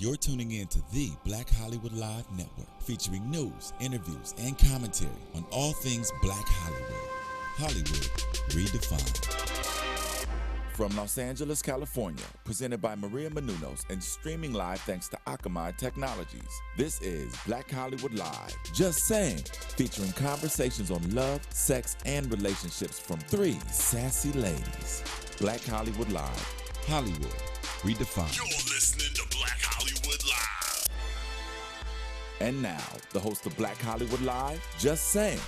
You're tuning in to the Black Hollywood Live Network, featuring news, interviews, and commentary on all things Black Hollywood. Hollywood redefined. From Los Angeles, California, presented by Maria Menounos and streaming live thanks to Akamai Technologies. This is Black Hollywood Live. Just saying, featuring conversations on love, sex, and relationships from three sassy ladies. Black Hollywood Live. Hollywood redefined. You're listening to Black Hollywood Live. And now, the host of Black Hollywood Live, Just Saying.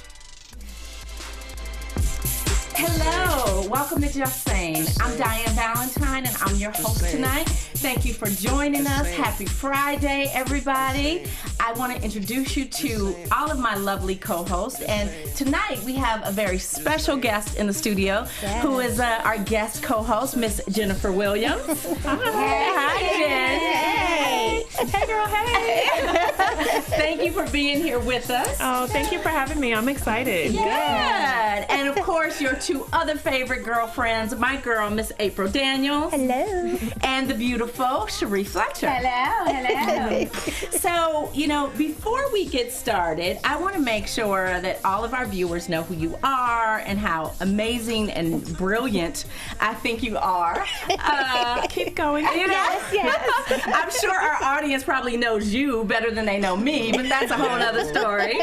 Hello, welcome to Just Saying. I'm Diane Valentine and I'm your host tonight. Thank you for joining us. Happy Friday, everybody. I want to introduce you to all of my lovely co-hosts. And tonight we have a very special guest in the studio who is our guest co-host, Miss Jennifer Williams. Hi, Jen. Hey. Hey, girl, hey. Thank you for being here with us. Oh, thank you for having me. I'm excited. Good. And of course, your two other favorite girlfriends, my girl, Miss April Daniels. Hello. And the beautiful Cherie Fletcher. Hello. So, before we get started, I want to make sure that all of our viewers know who you are and how amazing and brilliant I think you are. Keep going. Yes. I'm sure our audience probably knows you better than they know me, but that's a whole other story.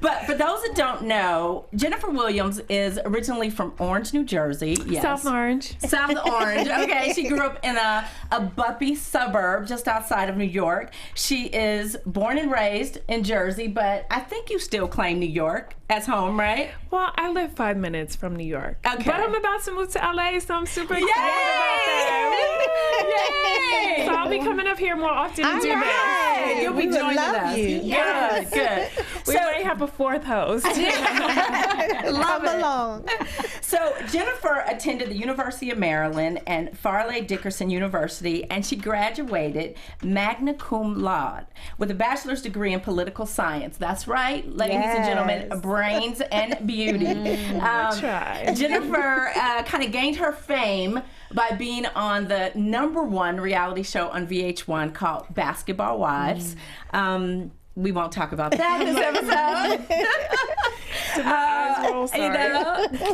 But for those that don't know, Jennifer Williams is originally from Orange, New Jersey. Yes. South Orange. South Orange. Okay, she grew up in a bumpy suburb just outside of New York. She is born and raised in Jersey, but I think you still claim New York as home, right? Well, I live 5 minutes from New York. Okay. But I'm about to move to LA, so I'm super excited about Yay! that. So I'll be coming up here more often to do that. You'll be joining us. Yes. Good. We might have a fourth host. Come along. So Jennifer attended the University of Maryland and Farley Dickinson University, and she graduated magna cum laude with a bachelor's degree in political science. That's right, ladies and gentlemen, brains and beauty. Jennifer kind of gained her fame by being on the #1 reality show on VH1 called Basketball Wives. We won't talk about that this episode.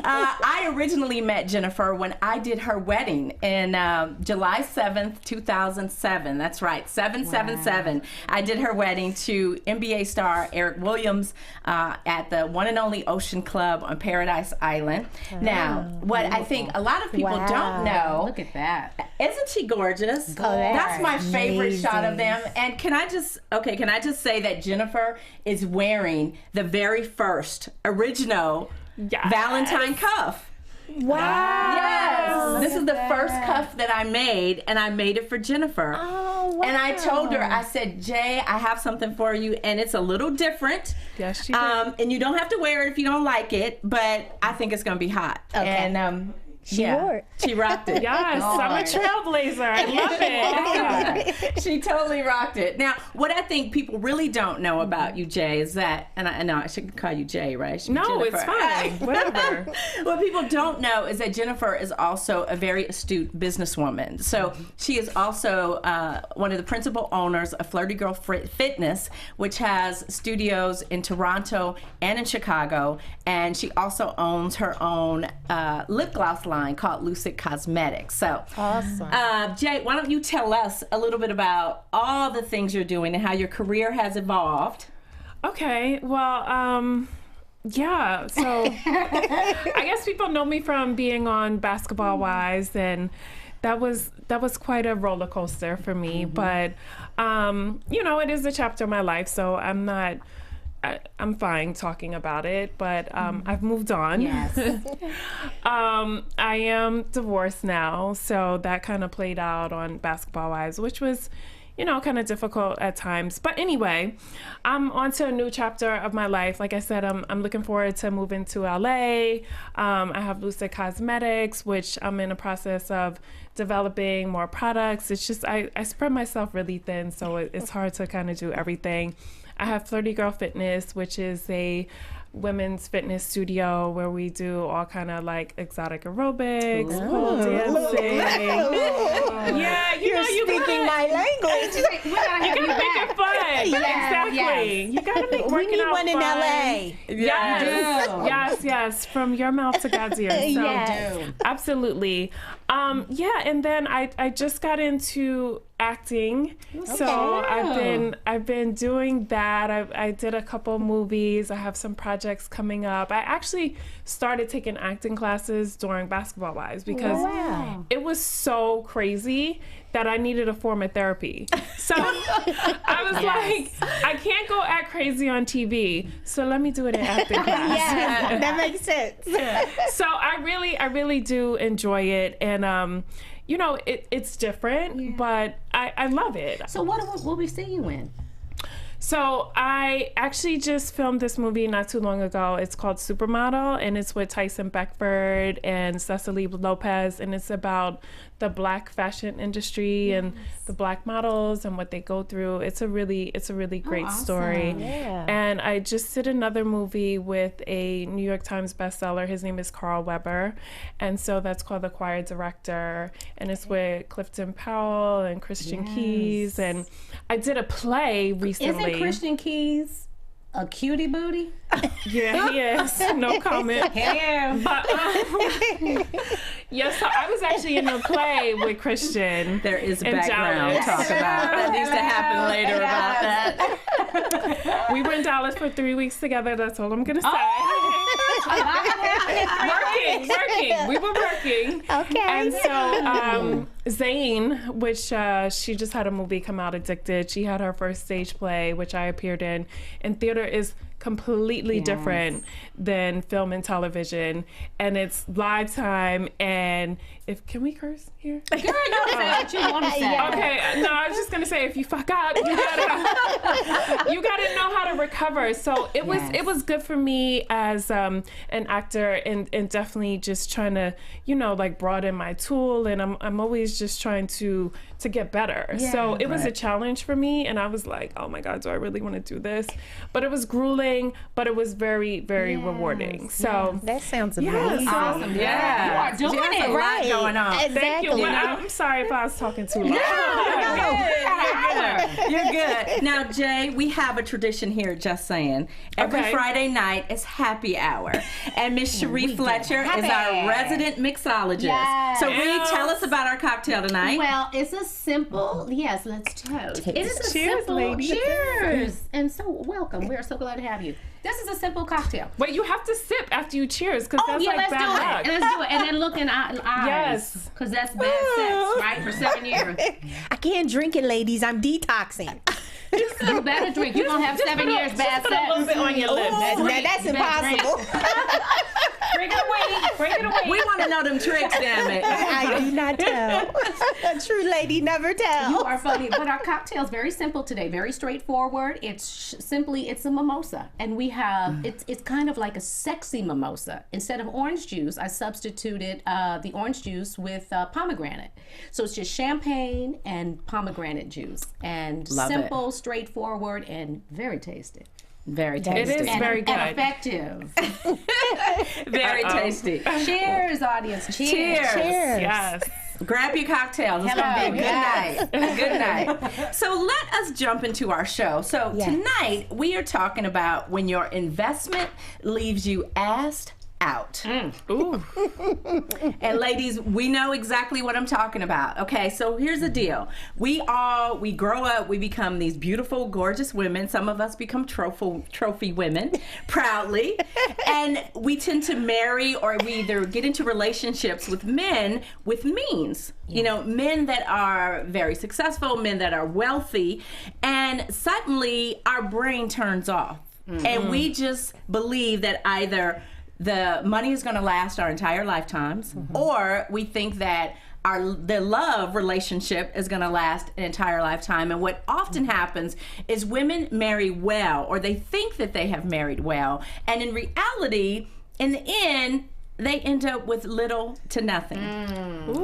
I originally met Jennifer when I did her wedding in July 7th, 2007. That's right, 777. I did her wedding to NBA star Eric Williams at the one and only Ocean Club on Paradise Island. Now, what I think a lot of people don't know. Look at that. Isn't she gorgeous? Oh, That's my favorite shot of them. And can I just say that Jennifer is wearing the very first original Valentine cuff. Wow. Yes. This is the first cuff that I made, and I made it for Jennifer. Oh, wow. And I told her, I said, Jay, I have something for you, and it's a little different. Yes, she did. And you don't have to wear it if you don't like it, but I think it's going to be hot. Okay. And She wore it. She rocked it. Yes, I'm a trailblazer. I love it. She totally rocked it. Now, what I think people really don't know about you, Jay, is that, and I know I shouldn't call you Jay, right? It should be No, Jennifer. it's fine. Whatever. What people don't know is that Jennifer is also a very astute businesswoman. So she is also one of the principal owners of Flirty Girl Fitness, which has studios in Toronto and in Chicago. And she also owns her own lip gloss line called Lucid Cosmetics. So, Awesome. Jay, why don't you tell us a little bit about all the things you're doing and how your career has evolved? Okay, well, yeah, so I guess people know me from being on Basketball Wives, and that was quite a roller coaster for me. But it is a chapter of my life, so I'm fine talking about it, but I've moved on. Yes. I am divorced now, so that kind of played out on Basketball Wives, which was, kind of difficult at times. But anyway, I'm on to a new chapter of my life. Like I said, I'm looking forward to moving to LA. I have Lucid Cosmetics, which I'm in the process of developing more products. It's just, I spread myself really thin, so it's hard to kind of do everything. I have Flirty Girl Fitness, which is a women's fitness studio where we do all kind of like exotic aerobics, pole dancing. Yeah, You're speaking my language. We gotta have You you gotta make back. it fun. Exactly. You gotta make We working need out one in fun. LA. Yes. From your mouth to God's ears. So, Yes. absolutely. And then I just got into acting. So I've been doing that. I did a couple movies. I have some projects coming up. I actually started taking acting classes during Basketball Wives because it was so crazy that I needed a form of therapy. So I was like, I can't go act crazy on TV, so let me do it in acting class. Yes, that makes sense. So I really do enjoy it, and it's different, but I love it. So what will we see you in? So I actually just filmed this movie not too long ago. It's called Supermodel, and it's with Tyson Beckford and Cecily Lopez, and it's about the Black fashion industry and the Black models and what they go through. It's a really great story. Yeah. And I just did another movie with a New York Times bestseller. His name is Carl Weber, and so that's called The Choir Director, and it's with Clifton Powell and Christian Keys. And I did a play recently. Isn't Christian Keys a cutie booty? Yeah, he is. No comment. Yeah. But so I was actually in a play with Christian. There is in background Dallas. talk about that needs to happen later about that. We were in Dallas for 3 weeks together. That's all I'm gonna say. Working. We were working. Okay. And so Zane, which she just had a movie come out, Addicted. She had her first stage play, which I appeared in. And theater is completely different than film and television, and it's live time. And can we curse here? Girl, you can say what you want to say. Okay, no, I was just gonna say if you fuck up, you gotta know how to recover. So it was good for me as an actor, and definitely just trying to like broaden my tool, and I'm always just trying to get better. So it was a challenge for me, and I was like, oh my God, do I really want to do this? But it was grueling, but it was very, very rewarding. So That sounds amazing. Awesome. Yeah. You are doing it. Right. Going on. thank you. Exactly. But I'm sorry if I was talking too long. You're good. Now, Jay, we have a tradition here at Just Saying. Every Okay. Friday night is happy hour. And Miss Cherie Fletcher is our resident mixologist. Yes. So, Reed, tell us about our cocktail tonight. Well, it's a simple, yes, let's toast. It is a Cheers, simple, ladies. cheers. And so welcome. We are so glad to have you. This is a simple cocktail. Wait, you have to sip after you cheers, because that's like let's bad do luck. it. Let's do it. And then look in our eyes. Yes. Because that's bad sex, right? For 7 years. I can't drink it, ladies. I'm detoxing. You better drink. You're going to have 7 years bad Put a little sex. bit on your lips. That's You better drink. impossible. Bring it away. Bring it away. We want to know them tricks, damn it. I do not tell. A true lady never tells. You are funny, but our cocktail's very simple today, very straightforward. It's it's a mimosa, and we have it's kind of like a sexy mimosa. Instead of orange juice, I substituted the orange juice with pomegranate. So it's just champagne and pomegranate juice, and Love simple, straightforward, and very tasty. Very tasty. It is very good. And effective. Very tasty. Cheers, audience. Cheers. Cheers. Yes. Grab your cocktails. It's going to be a good Yes. night. A good night. So let us jump into our show. So tonight we are talking about when your investment leaves you assed out. Ooh. And ladies, we know exactly what I'm talking about. Okay, so here's the deal. We grow up, we become these beautiful, gorgeous women. Some of us become trophy women, proudly. And we tend to marry, or we either get into relationships with men with means. You know, men that are very successful, men that are wealthy. And suddenly our brain turns off. And we just believe that either the money is going to last our entire lifetimes, or we think that the love relationship is going to last an entire lifetime. And what often happens is women marry well, or they think that they have married well, and in reality, in the end, they end up with little to nothing.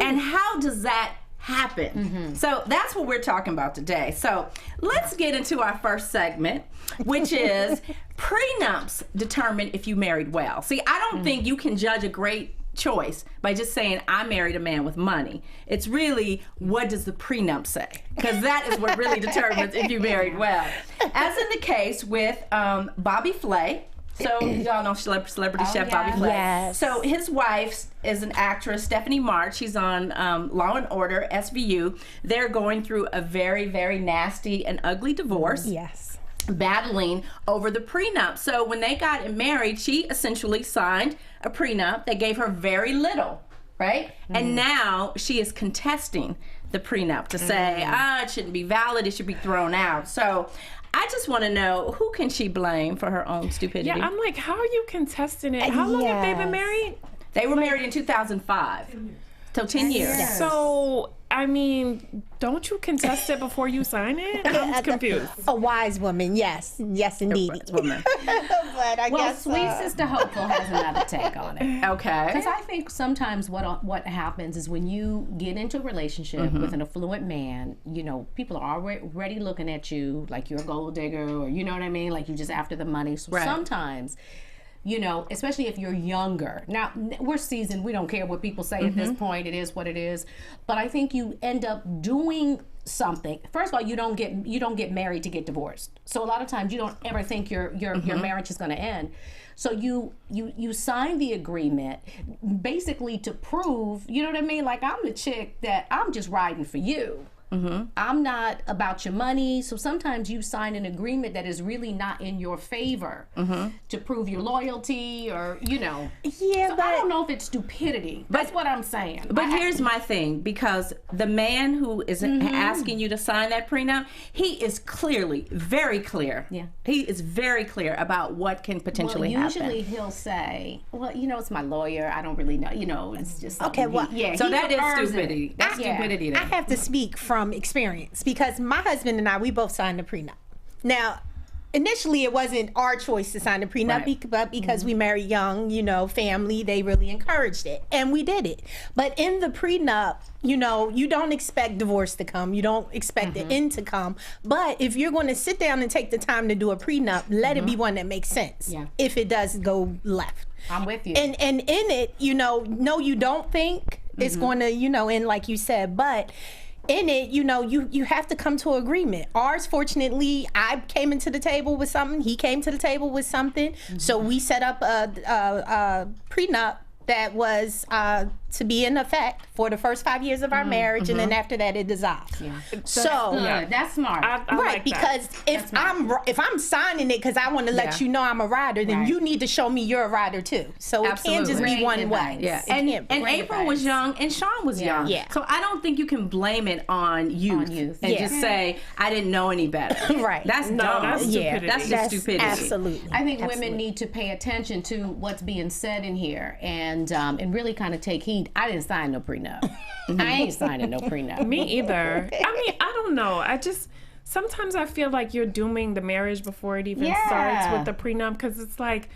And how does that happen. So that's what we're talking about today. So let's get into our first segment, which is prenups determine if you married well. See, I don't think you can judge a great choice by just saying I married a man with money. It's really, what does the prenup say? Because that is what really determines if you married well. As in the case with Bobby Flay. So y'all know celebrity chef Bobby Flay. Yes. So his wife is an actress, Stephanie March. She's on Law and Order, SVU. They're going through a very, very nasty and ugly divorce. Yes. Battling over the prenup. So when they got married, she essentially signed a prenup. They gave her very little, right? And now she is contesting the prenup to say, it shouldn't be valid, it should be thrown out. So I just want to know, who can she blame for her own stupidity? Yeah, I'm like, how are you contesting it? How long have they been married? They were married in 2005. So 10 years. Yes. So, I mean, don't you contest it before you sign it? I'm confused. A wise woman, yes. Yes, indeed. Woman. But I Well, guess Sweet Sister Hopeful has another take on it. Okay. Because I think sometimes what happens is when you get into a relationship with an affluent man, you know, people are already looking at you like you're a gold digger, or you know what I mean, like you're just after the money. So sometimes, you know, especially if you're younger. Now, we're seasoned. We don't care what people say at this point. It is what it is. But I think you end up doing something. First of all, you don't get married to get divorced. So a lot of times you don't ever think your marriage is going to end. So you sign the agreement basically to prove, you know what I mean? Like, I'm the chick that I'm just riding for you. I'm not about your money. So sometimes you sign an agreement that is really not in your favor to prove your loyalty, or, you know. Yeah, so but I don't know if it's stupidity. That's what I'm saying. But here's my thing, because the man who is asking you to sign that prenup, he is clearly very clear. Yeah. He is very clear about what can potentially usually happen. he'll say, well, you know, it's my lawyer. I don't really know. You know, it's just something. Okay, well, yeah. So he that is prefers stupidity. it. That's Yeah. stupidity then. I have to speak from experience, because my husband and I, we both signed a prenup. Now, initially it wasn't our choice to sign a prenup, Right. but because we married young, you know, family, they really encouraged it, and we did it. But in the prenup, you know, you don't expect divorce to come, you don't expect the end to come, but if you're going to sit down and take the time to do a prenup, let it be one that makes sense. Yeah. If it does go left. I'm with you. And in it, you know, no, you don't think it's going to, you know, end like you said, but in it, you know, you have to come to an agreement. Ours, fortunately, I came into the table with something. He came to the table with something. So we set up a prenup that was to be in effect for the first 5 years of our marriage, and then after that it dissolved. Yeah. So Good. That's smart. I right, like because that. if I'm signing it because I want to let you know I'm a rider, then Right. you need to show me you're a rider too. So it can't just Absolutely. be one way. advice. Yeah, It can't be. and April was young and Sean was young. Yeah. So I don't think you can blame it on youth, youth. and Yeah. just say I didn't know any better. Right. That's No, dumb. that's Yeah, stupidity. That's just stupidity. Absolutely. I think women Absolutely. need to pay attention to what's being said in here, and really kind of take heed. I didn't sign no prenup. I ain't signing no prenup. Me either. I mean, I don't know. Sometimes I feel like you're dooming the marriage before it even starts with the prenup, because it's like,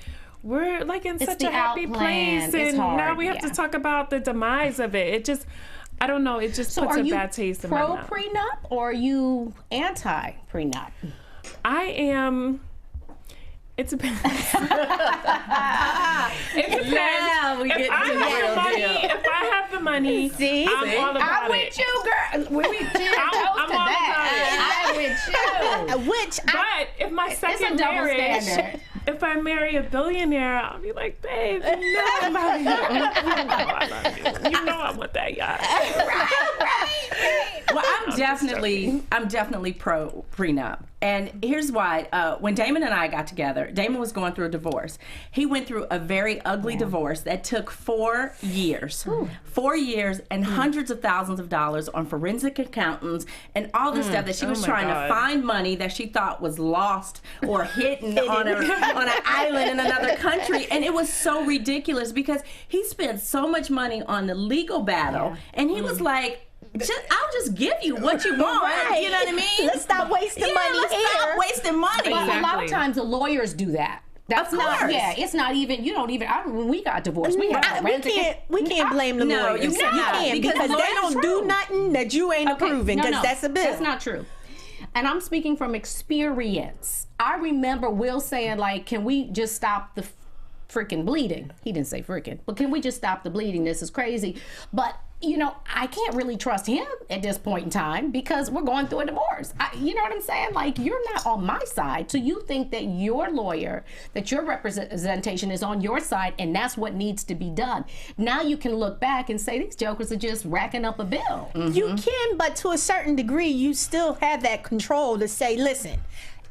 we're like in such the a happy outplan. place, It's and now hard, we have to yeah. talk about the demise of it. It just, I don't know, it just So puts are a you bad taste in my pro mouth. prenup, or are you anti prenup? I am. It depends. It depends. Now we If get I to the have real the money, deal. if I have the money, See? I'm all about I'm it. with you, girl. We I'm all I'm with you. Which But if my second double marriage, standard. if I marry a billionaire, I'll be like, babe, you know I love you. You know I want that yacht. Well, I'm definitely pro prenup. And here's why. When Damon and I got together, Damon was going through a divorce. He went through a very ugly divorce that took 4 years. 4 years and hundreds of thousands of dollars on forensic accountants and all this stuff that she was my trying God. to find money that she thought was lost or hidden on an island in another country. And it was so ridiculous because he spent so much money on the legal battle, and he was like, I'll just give you what you want. Right. You know what I mean? Let's stop wasting money Let's here. stop wasting money. But a lot Exactly. of times the lawyers do that. That's Of not. course. Yeah, it's not even. You don't even. When we got divorced, we had we can't blame the No, lawyers. you cannot, because they don't do nothing that you ain't approving, because that's a bill. That's not true. And I'm speaking from experience. I remember Will saying, like, can we just stop the freaking bleeding? He didn't say freaking, but can we just stop the bleeding? This is crazy. But, you know, I can't really trust him at this point in time because we're going through a divorce. You know what I'm saying? Like, you're not on my side. So you think that your lawyer, that your representation is on your side, and that's what needs to be done. Now you can look back and say these jokers are just racking up a bill. You can, but to a certain degree, you still have that control to say, listen,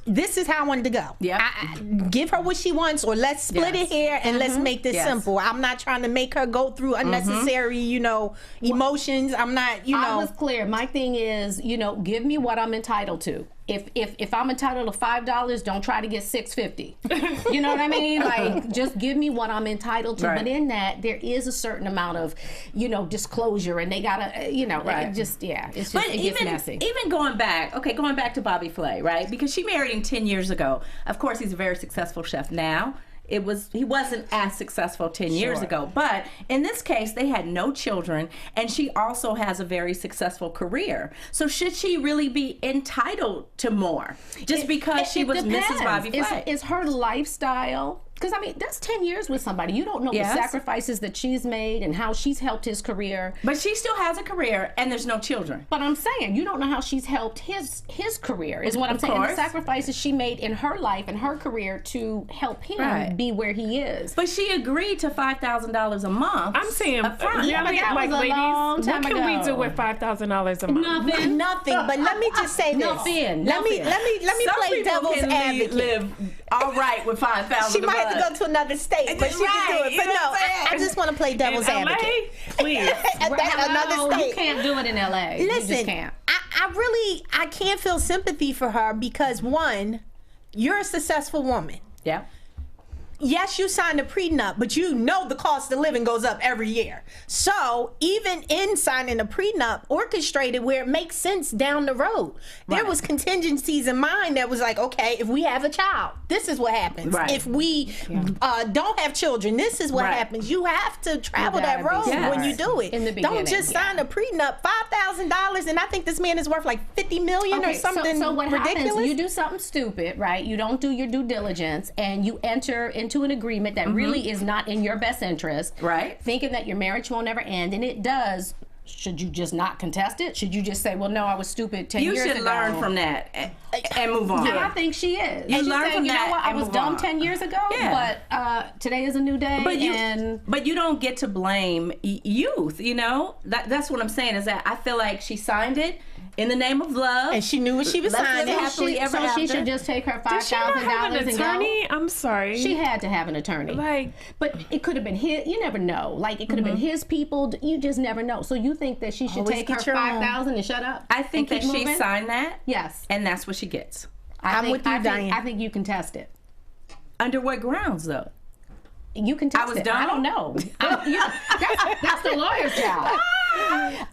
this is how I wanted to go. Yeah. Give her what she wants, or let's split it here and let's make this simple. I'm not trying to make her go through unnecessary, you know, emotions. I'm not, you know. I was clear. My thing is, you know, give me what I'm entitled to. If I'm entitled to $5, don't try to get $6.50. You know what I mean? Like, just give me what I'm entitled to. Right. But in that, there is a certain amount of, you know, disclosure, and they gotta, you know, it just, it's just, But it gets messy. even going back to Bobby Flay, right? Because she married him 10 years ago. Of course, he's a very successful chef now. He wasn't as successful 10 years ago. But in this case, they had no children, and she also has a very successful career. So should she really be entitled to more just because she was depends. Mrs. Bobby Flay? Is her lifestyle? Because, I mean, that's 10 years with somebody. You don't know the sacrifices that she's made and how she's helped his career. But she still has a career, and there's no children. But I'm saying, you don't know how she's helped his career, is what I'm saying. And the sacrifices she made in her life and her career to help him be where he is. But she agreed to $5,000 a month. I'm saying, upfront. Yeah, but that was a long time what can we ago. do with $5,000 a month? Nothing. But let me just say this. Nothing. Let me Some play people devil's can advocate. live all right with $5,000. She might have to go to another state, but she can do it. But no, I just want to play devil's In LA? advocate. Please. Another state. You can't do it in LA. You just Listen, can't. I can't feel sympathy for her because, one, you're a successful woman. Yeah. Yes, you signed a prenup, but you know the cost of living goes up every year. So even in signing a prenup, orchestrated where it makes sense down the road. There was contingencies in mind that was like, okay, if we have a child, this is what happens. Right. If we don't have children, this is what happens. You have to travel that road when you do it. In the Don't beginning, just sign a prenup, $5,000, and I think this man is worth like $50 million or something so what ridiculous. happens, you do something stupid, right? You don't do your due diligence, and you enter into an agreement that really is not in your best interest, Right. thinking that your marriage won't ever end, and it does. Should you just not contest it? Should you just say, well, no, I was stupid 10 years ago? You should learn from that and move on. And I think she is. You And she's learn saying, from you know that what, I and was move dumb on. 10 years ago, but today is a new day. But you don't get to blame youth, you know? That's what I'm saying, is that I feel like she signed it in the name of love. And she knew what she was Let's live signing. happily ever so after. she should just take her Did she not have $5,000 an and go. attorney? I'm sorry. She had to have an attorney. Like, but it could have been his. You never know. Like, it could have been his people. You just never know. So you think that she should Always take her get your own. $5,000 and shut up? I think and that keep she moving? signed that. Yes. And that's what she gets. I'm with you, Diane. I think you can test it. Under what grounds, though? You can test was it. dumb? I don't know. That's the lawyer's job.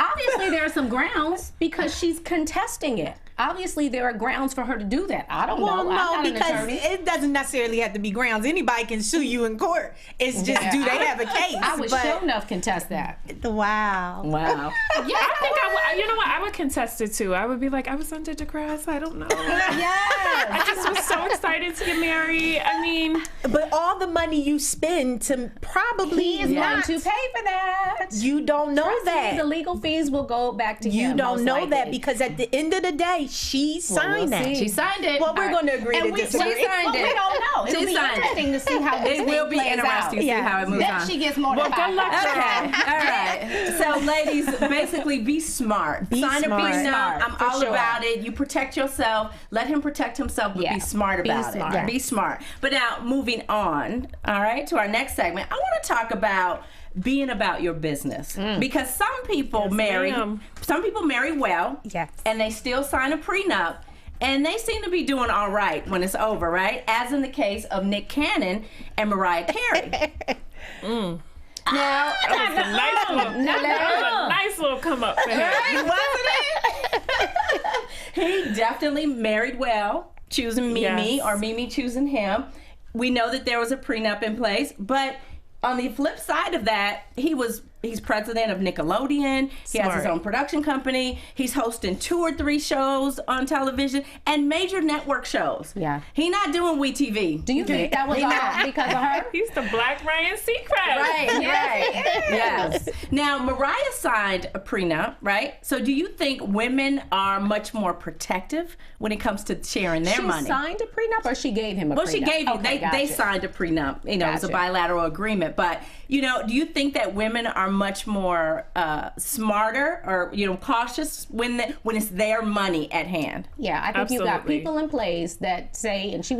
Obviously, there are some grounds because she's contesting it. Obviously, there are grounds for her to do that. I don't Well, know. I'm no, not an because attorney. it doesn't necessarily have to be grounds. Anybody can sue you in court. It's just, do they have a case? I would sure enough contest that. Wow. Wow. yeah, I think I would. You know what? I would contest it too. I would be like, I was under duress. I don't know. Yes. I just was so excited to get married. I mean, But all the money you spend to probably He is going not, to pay for that. you don't know Trust me, that. the legal fees will go back to You him. don't most know likely. that because at the end of the day, she signed that. see. She signed it. Well, we're going to agree to disagree. She signed it. We don't know. It'll She be signed it. interesting to see how this It will be plays interesting to see Yeah. how it moves Then on. she gets more than good luck to Okay, all right. So, ladies, basically, be smart. Sign smart. a prenup. Smart, I'm for all sure. about it. You protect yourself. Let him protect himself, but Yeah. be smart Be about smart. it. Be smart. But now, moving on, all right, to our next segment, I want to talk about being about your business because some people marry well, Yes. and they still sign a prenup. And they seem to be doing all right when it's over, right? As in the case of Nick Cannon and Mariah Carey. Now, that was a nice little, that was a nice little come up for him. Wasn't it? He definitely married well, choosing Mimi Yes. or Mimi choosing him. we know that there was a prenup in place, but on the flip side of that, he's president of Nickelodeon. He has his own production company. He's hosting 2 or 3 shows on television and major network shows. Yeah. He not doing WeTV. Do you think that was all because of her? He's the Black Ryan Seacrest. Right. Yes. Now, Mariah signed a prenup, right? So do you think women are much more protective when it comes to sharing their money? She signed a prenup or she gave him a prenup? Well, she gave you. Okay, They signed a prenup. You know, it was a bilateral agreement. But, you know, do you think that women are much more smarter or, you know, cautious when it's their money at hand? Yeah, I think you got people in place that say, and she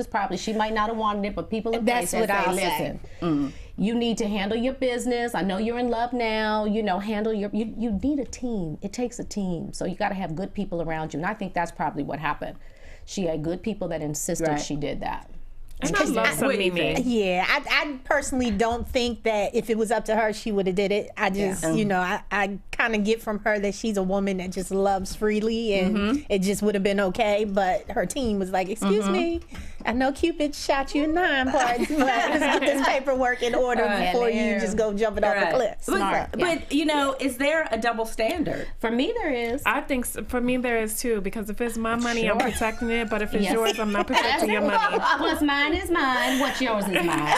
might not have wanted it, but people in place that say, listen, you need to handle your business. I know you're in love now. You know, handle you need a team. It takes a team. So you got to have good people around you. And I think that's probably what happened. She had good people that insisted she did that. And I love some Mimi. Yeah, I personally don't think that if it was up to her, she would have did it. I just, you know, I kind of get from her that she's a woman that just loves freely, and it just would have been okay. But her team was like, excuse me, I know Cupid shot you in 9 parts, but let's get this paperwork in order before you just go jumping off the cliff. Smart. But you know, is there a double standard? For me, there is. I think for me there is too, because if it's my money, I'm protecting it. But if it's yours, I'm not protecting your money. What's mine is mine. What's yours is mine.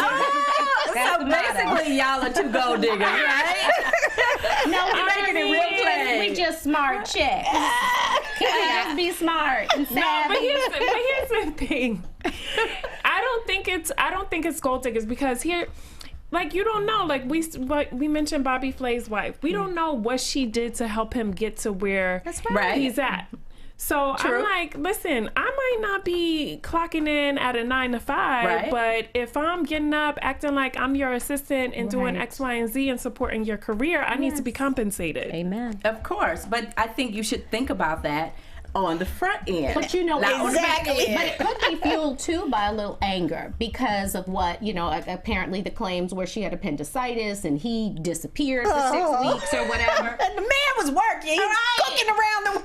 So basically, y'all are 2 gold diggers, right? No, we're making it real plain. We just smart chicks. We just be smart and savvy. No, but here's the thing. I don't think it's gold diggers, because here, like, you don't know, like we mentioned Bobby Flay's wife. We don't know what she did to help him get to where he's at. So I'm like, listen, I might not be clocking in at a 9 to 5, but if I'm getting up, acting like I'm your assistant and doing X, Y, and Z and supporting your career, I need to be compensated. Amen. Of course, but I think you should think about that on the front end. But you know, exactly. But it could be fueled too by a little anger because of what, you know, apparently the claims where she had appendicitis and he disappeared for 6 weeks or whatever. And the man was working. He was cooking around the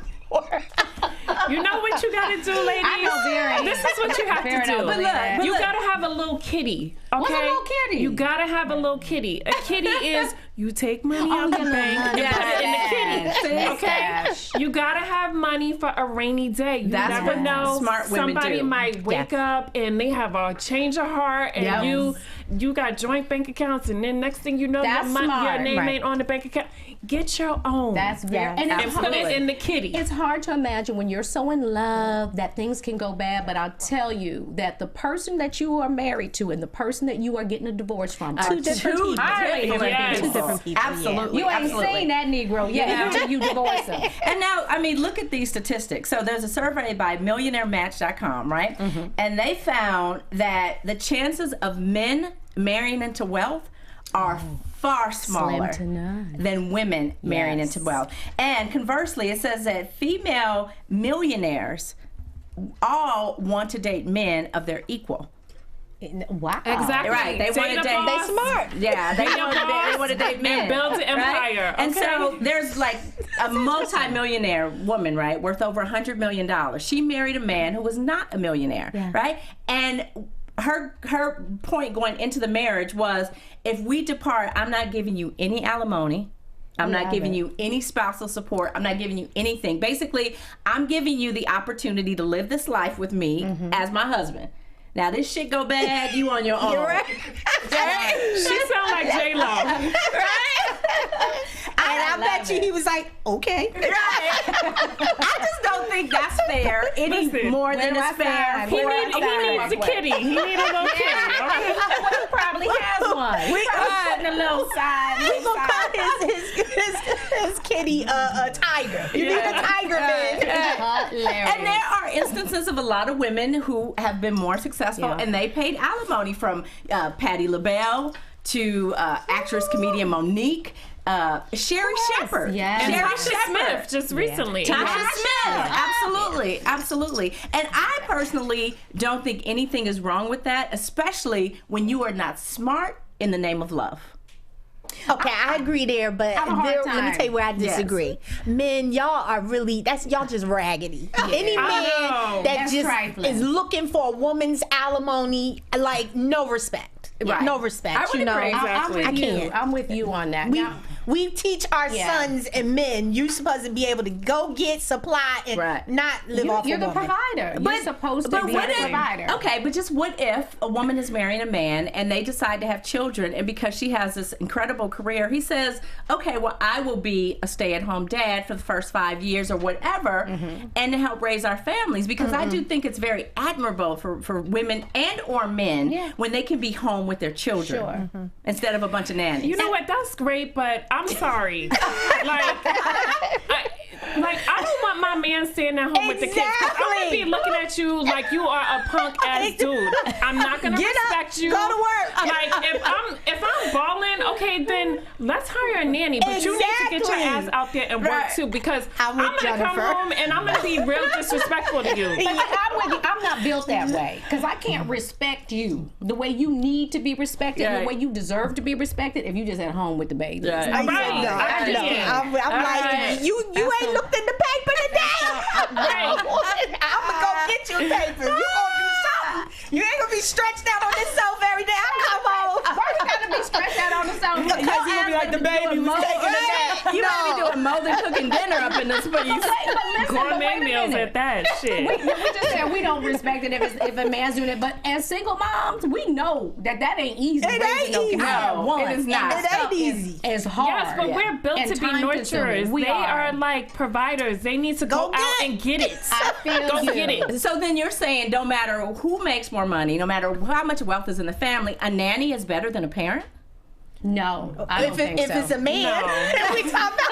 You know what you gotta do, ladies? I know, very. This is what you have to do. But look, you gotta have a little kitty. Okay? What's a little kitty? You gotta have a little kitty. A kitty is you take money out the bank and put it in the kitty. Okay? You gotta have money for a rainy day. You never know. Smart women somebody do. might wake up and they have a change of heart, and you got joint bank accounts, and then next thing you know, your name ain't on the bank account. Get your own. That's very and put it in the kitty. It's hard to imagine when you're so in love that things can go bad, but I'll tell you that the person that you are married to and the person that you are getting a divorce from are two different people. Absolutely. You ain't seen that Negro yet until you divorce him. And now, I mean, look at these statistics. So there's a survey by MillionaireMatch.com, right? And they found that the chances of men marrying into wealth are far smaller than women marrying into wealth. And conversely, it says that female millionaires all want to date men of their equal. Wow. Exactly. Right. They want to date. They smart. Yeah. They want to date men. And build an empire. Right? And so there's like a multi-millionaire woman, right, worth over $100 million. She married a man who was not a millionaire, right? And her point going into the marriage was, if we depart, I'm not giving you any alimony. I'm not giving you any spousal support. I'm not giving you anything. Basically, I'm giving you the opportunity to live this life with me as my husband. Now, this shit go bad, you on your own. You're right. She sound like J-Lo. Right? And I bet you he was like, okay. Right. I just don't think that's fair any more than it's fair. He needs a kitty. He needs a little kitty. Okay? He probably has one. We putting a little side. We're going to call his kitty a tiger. You need a tiger, man. And there are instances of a lot of women who have been more successful and they paid alimony, from Patti LaBelle to actress comedian Monique. Sherry Shepherd. And Sherry Tasha Smith just recently. Tasha Smith. Absolutely. And I personally don't think anything is wrong with that, especially when you are not smart in the name of love. Okay, I agree there, but have a hard let me time. tell you where I disagree. Men, y'all are really, y'all just raggedy. Any man that That's just trifling. is looking for a woman's alimony, like, no respect. Right. No respect, I would you know. agree. I'm with I you. can't. I'm with you on that. We, Now, we teach our Yeah. sons and men, you're supposed to be able to go get, supply, and Right. not live off you're a the woman. provider. You're supposed to be what a if- provider. Okay, but just what if a woman is marrying a man and they decide to have children, and because she has this incredible career, he says, okay, well, I will be a stay-at-home dad for the first 5 years or whatever, and to help raise our families, because I do think it's very admirable for women and or men when they can be home with their children instead of a bunch of nannies. You know what? That's great, but I'm sorry. I don't want my man staying at home with the kids. 'Cause I'm gonna be looking at you like you are a punk ass dude. I'm not gonna Get up, respect you. go to work. Like if I'm balling, okay, then let's hire a nanny. But you need to get your ass Exactly. out there and work too, because I'm I'm with gonna come Jennifer. home and I'm gonna be real disrespectful to you. But I'm with you. I'm not built that way because I can't respect you the way you need to be respected and the way you deserve to be respected if you just at home with the baby. I Right. know. I I know. can't. I'm like, Right. you ain't looked in the paper today. Right. I'm gonna go get your paper. You gonna do something. You ain't gonna be stretched out on this sofa every day. I come home. Why you gotta be stretched out on the sofa? Because you gonna be like the baby was taking a nap. You might be doing more than cooking dinner up in this place. Gourmet meals at that shit. We just said we don't respect it if a man's doing it, but as single moms, we know that ain't easy. It raising ain't no kids. easy. No, it is not. It ain't easy. It's hard. Yes, but we're built and to be time-consuming. nurturers. We They are like providers. They need to go Go out get and get it. I feel Go you. get it. So then you're saying no matter who makes more money, no matter how much wealth is in the family, a nanny is better than a parent? No, I don't think If so. it's a man, No. if we talk about,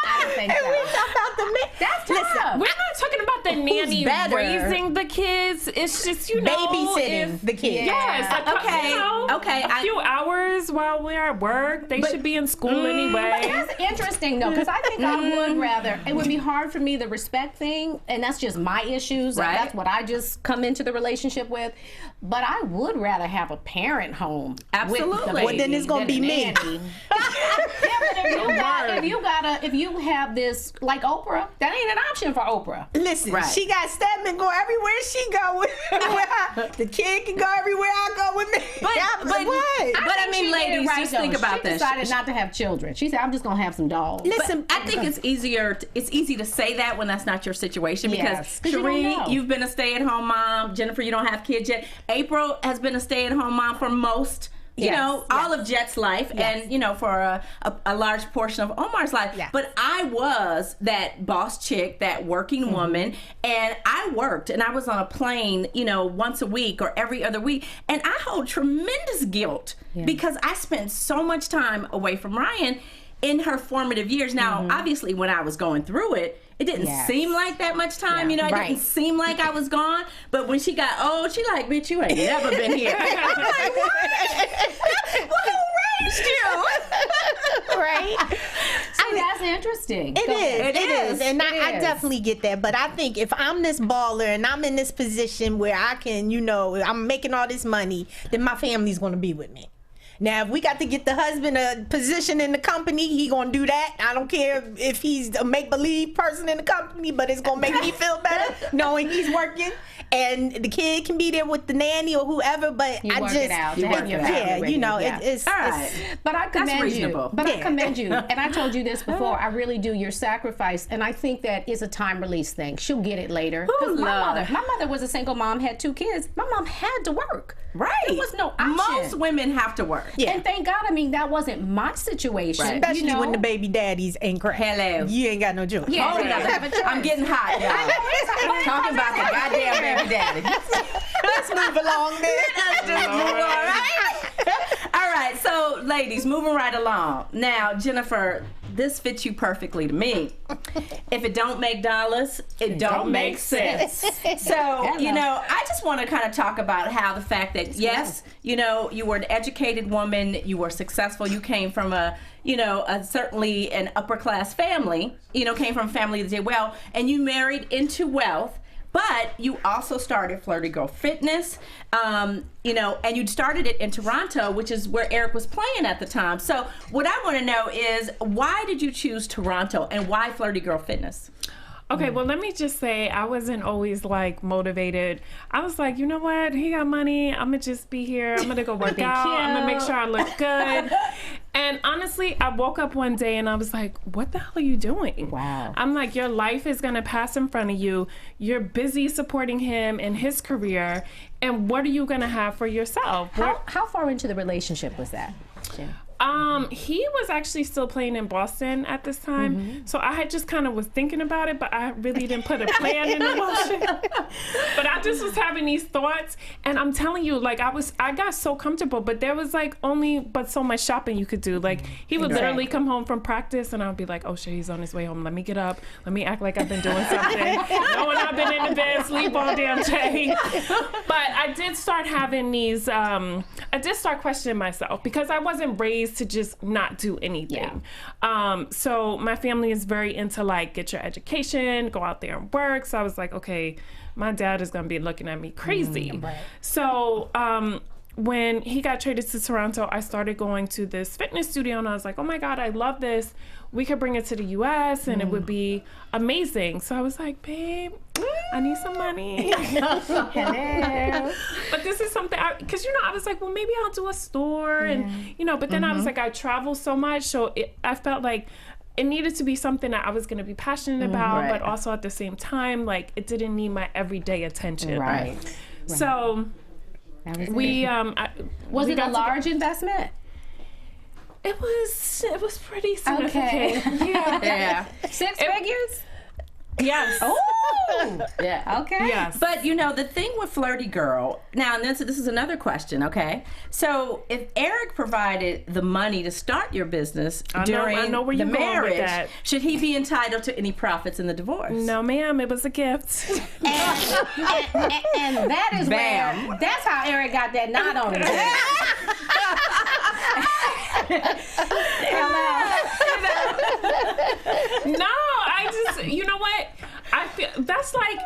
I don't think if so. we talk about the man, That's listen. tough. We're not talking about the nanny better? raising the kids. It's just, you know, Babysitting if- the kids. Yes. Okay, You know, okay, A few hours while we're at work. They should be in school anyway. That's interesting though, because I think I would rather. It would be hard for me the respect thing, and that's just my issues. Right. That's what I just come into the relationship with. But I would rather have a parent home. With the Absolutely. baby Well, then it's gonna than be a me. nanny. If you have this like Oprah, that ain't an option for Oprah. Listen, Right. she got Stedman go everywhere she go. The kid can go everywhere I go with me. But I mean, She did it ladies, right, just though. think about she this. decided not to have children. She said, "I'm just gonna have some dogs." Listen, I think it's easier. It's easy to say that when that's not your situation, because Yes, 'cause you don't Cherie, know. you've been a stay-at-home mom. Jennifer, you don't have kids yet. April has been a stay-at-home mom for most. You Yes, know, all of Jet's life, and you know, for a large portion of Omar's life. Yeah. But I was that boss chick, that working woman, and I worked, and I was on a plane, you know, once a week or every other week, and I hold tremendous guilt because I spent so much time away from Ryan in her formative years. Now, obviously, when I was going through it, it didn't Yes. seem like that much time. You know, it right. didn't seem like I was gone. But when she got old, she like, bitch, you ain't never been here. I'm like, what? Who raised you? right? See, that's interesting. It is. It is. And It I is. definitely get that. But I think if I'm this baller and I'm in this position where I can, you know, I'm making all this money, then my family's going to be with me. Now, if we got to get the husband a position in the company, he gonna do that. I don't care if he's a make-believe person in the company, but it's gonna make me feel better knowing he's working. And the kid can be there with the nanny or whoever, but You I work just, it out to have your family yeah, with you know, you, yeah. it's All right. But I commend reasonable. you. But I Yeah. commend you. And I told you this before. I really do. Your sacrifice, and I think that is a time release thing. She'll get it later. 'Cause my mother was a single mom, had 2 kids. My mom had to work. Right. There was no option. Most women have to work. Yeah. And thank God, I mean, that wasn't my situation. Right. especially you know? when the baby daddies ain't crap. Hello. You ain't got no choice. Yeah. Hold Right. up. I'm getting hot, y'all. Talking about the goddamn baby daddy. Let's move along then. Let's just move on, right? All right, so ladies, moving right along. Now, Jennifer, this fits you perfectly to me. If it don't make dollars, it don't make sense. So, you know, I just want to kind of talk about how the fact that, yes, you know, you were an educated woman, you were successful, you came from a, you know, certainly an upper class family, you know, came from a family that did well, and you married into wealth. But you also started Flirty Girl Fitness, you know, and you started it in Toronto, which is where Eric was playing at the time. So what I want to know is, why did you choose Toronto, and why Flirty Girl Fitness? Okay, well, let me just say, I wasn't always like motivated. I was like, you know what? He got money. I'm gonna just be here. I'm gonna go work out. I'm gonna make sure I look good. And honestly, I woke up one day and I was like, what the hell are you doing? Wow. I'm like, your life is gonna pass in front of you. You're busy supporting him in his career. And what are you gonna have for yourself? How far into the relationship was that? Yeah. He was actually still playing in Boston at this time. So I had just kind of was thinking about it, but I really didn't put a plan into motion. But I just was having these thoughts, and I'm telling you, like, I got so comfortable, but there was like but so much shopping you could do. Like, he would literally come home from practice and I'd be like, oh shit, he's on his way home. Let me get up. Let me act like I've been doing something. Knowing I've been in the bed, sleep all damn day. But I did start having these, I did start questioning myself, because I wasn't raised to just not do anything. So my family is very into like, get your education, go out there and work. So I was like, okay, my dad is gonna be looking at me crazy. So when he got traded to Toronto, I started going to this fitness studio, and I was like, oh my God, I love this. We could bring it to the US and it would be amazing. So I was like, babe, I need some money. Hello. But this is something, because, you know, I was like, well, maybe I'll do a store. And, you know, but then I was like, I travel so much. So I felt like it needed to be something that I was going to be passionate about, but also at the same time, like, it didn't need my everyday attention. So we, was it a large investment? It was pretty significant. Okay. Yeah. 6 figures? Yes. Oh. Yeah. Okay. Yes. But you know, the thing with Flirty Girl, now this is another question, okay? So if Eric provided the money to start your business during I know where the you're going with marriage, that. should he be entitled to any profits in the divorce? No, ma'am, it was a gift. And that is Bam. that's how Eric got that knot on his head. No, I just, you know what? I feel that's like,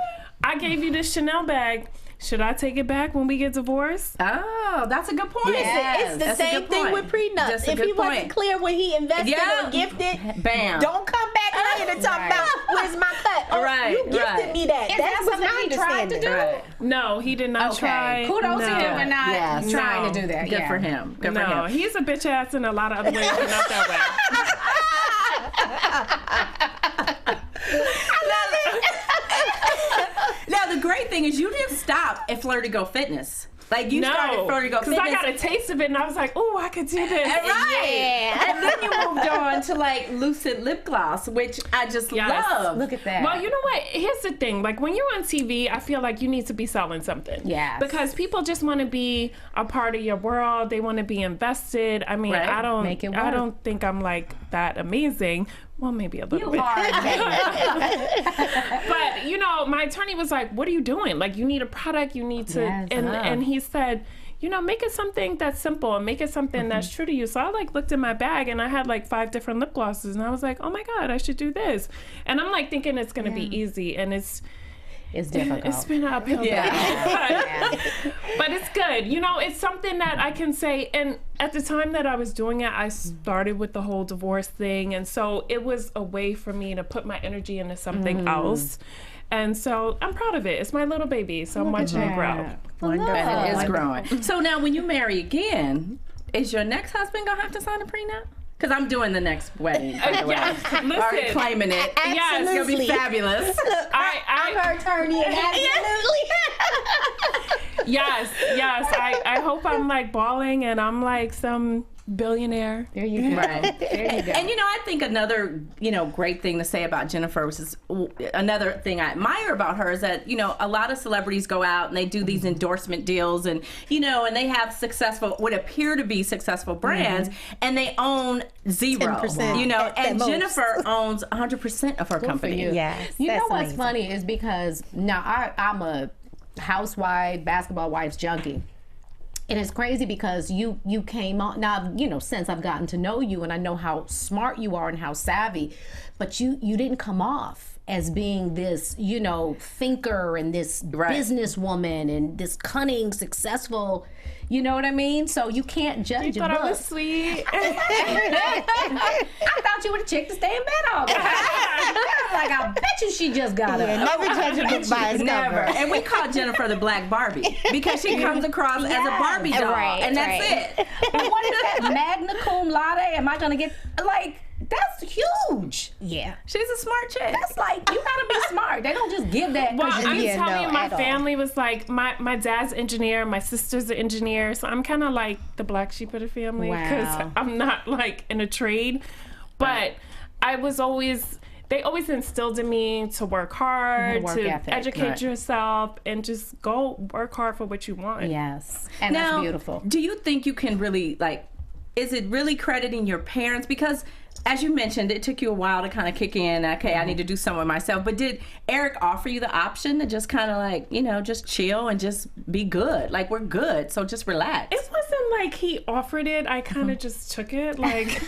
I gave you this Chanel bag. Should I take it back when we get divorced? Oh, that's a good point. It's the same thing with prenups. That's a If good he wasn't point. clear when he invested or gifted, Bam. don't come back later to talk about where's my cut. Oh, Right, you gifted right. me that. Is That that was something my he tried to understanding. do? No, he did not try. Kudos to him for not Yes. trying to do that. Good for him. Good for No, him. he's a bitch ass in a lot of other ways, but not that way. Now the great thing is you didn't stop at Flirty Girl Fitness. Like you started Flirty Girl because Fitness. I got a taste of it and I was like, oh, I could do this. Right. And then you moved on to like Lucid Lipgloss, which I just love. Look at that. Well, you know what? Here's the thing. Like when you're on TV, I feel like you need to be selling something. Yes. Because people just want to be a part of your world. They want to be invested. I mean, Right. I don't. Make it I work. don't think I'm like that amazing. Well, maybe a little bit. But you know, my attorney was like, "What are you doing? Like, you need a product. You need to." Yes, and he said, you know, make it something that's simple and make it something that's true to you. So I like looked in my bag and I had like 5 different lip glosses and I was like, oh my God, I should do this. And I'm like thinking it's gonna be easy, and it's difficult. It's been an uphill battle. But it's good. You know, it's something that I can say. And at the time that I was doing it, I started with the whole divorce thing. And so it was a way for me to put my energy into something else. And so I'm proud of it. It's my little baby. So I'm watching it grow. Wonderful. And it is growing. So now when you marry again, is your next husband going to have to sign a prenup? Because I'm doing the next wedding, by the way. Listen, Already claiming it. Yes, It's going to be fabulous. I'm her attorney, and absolutely. Yes. I hope I'm like balling and I'm like some billionaire. There you go. Right. There you go. And you know, I think another, you know, great thing to say about Jennifer, which is another thing I admire about her, is that, you know, a lot of celebrities go out and they do these endorsement deals and, you know, and they have successful, what appear to be successful brands, and they own 0, 10%, you know, at and most. Jennifer owns 100% of her company. you. Yes, You know that's what's amazing. funny is because now I'm a housewife, basketball wives junkie. And it's crazy because you came on now, you know, since I've gotten to know you and I know how smart you are and how savvy, but you didn't come off as being this, you know, thinker and this businesswoman and this cunning, successful, you know what I mean? So you can't judge a book. I was sweet. I thought you were the chick to stay in bed all day. Like, I bet you she just got up. Never judge a book by its Never. cover. And we call Jennifer the Black Barbie because she comes across as a Barbie doll. Right, and that's it. But what is that? Magna cum laude? Am I going to get, like, that's huge. Yeah. She's a smart chick. That's like, you gotta be smart. They don't just give that. Well, I'm telling you, my at all. family was like, my dad's an engineer, my sister's an engineer, so I'm kind of like the black sheep of the family because Wow. I'm not like in a trade. But I was always, they always instilled in me to work hard, Work to ethic. educate yourself, and just go work hard for what you want. Yes. And Now, that's beautiful. do you think you can really, like, is it really crediting your parents? Because as you mentioned, it took you a while to kind of kick in. Okay, I need to do something with myself. But did Eric offer you the option to just kind of like, you know, just chill and just be good? Like, we're good, so just relax. It wasn't like he offered it. I kind of just took it. Like,